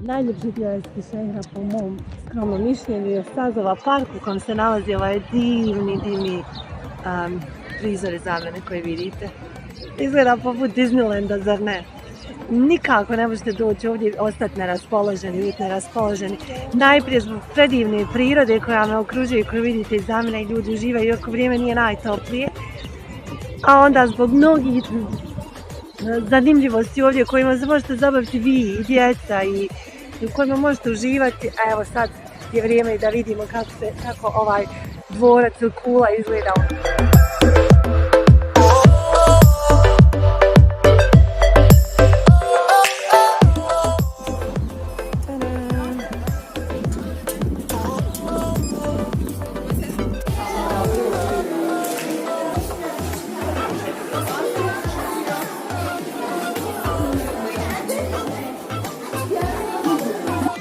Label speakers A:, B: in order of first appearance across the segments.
A: Najljepši dio Eskişehira po mom skromnom mišljenju je Sazova park u kojem se nalazi ovaj divni prizor iz zamene koji vidite. Izgleda poput Disneylanda, zar ne? Nikako ne možete doći ovdje i ostati neraspoloženi, biti neraspoloženi. Najprije zbog predivne prirode koja me okružuje i koju vidite iz zamene i ljudi uživaju iako vrijeme nije najtoplije. A onda zbog mnogih zanimljivosti ovdje kojima se možete zabaviti vi i djeca i u kojima možete uživati. A evo sad je vrijeme da vidimo kako ovaj dvorac Kula izgleda.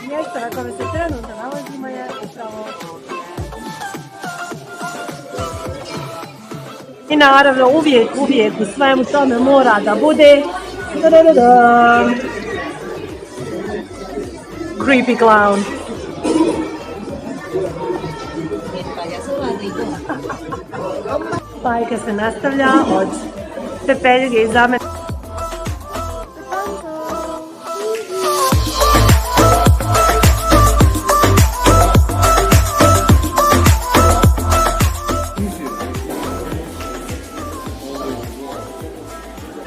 A: Mjesto na kome se trenutno nalazimo je upravo. I naravno uvijek u svemu tome mora da bude creepy clown. Bajka se nastavlja od Pepeljuge i zamene.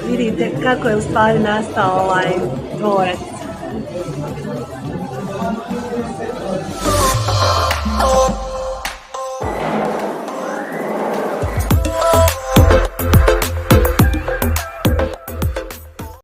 A: Vidite kako je u stvari nastao ovaj dvorac.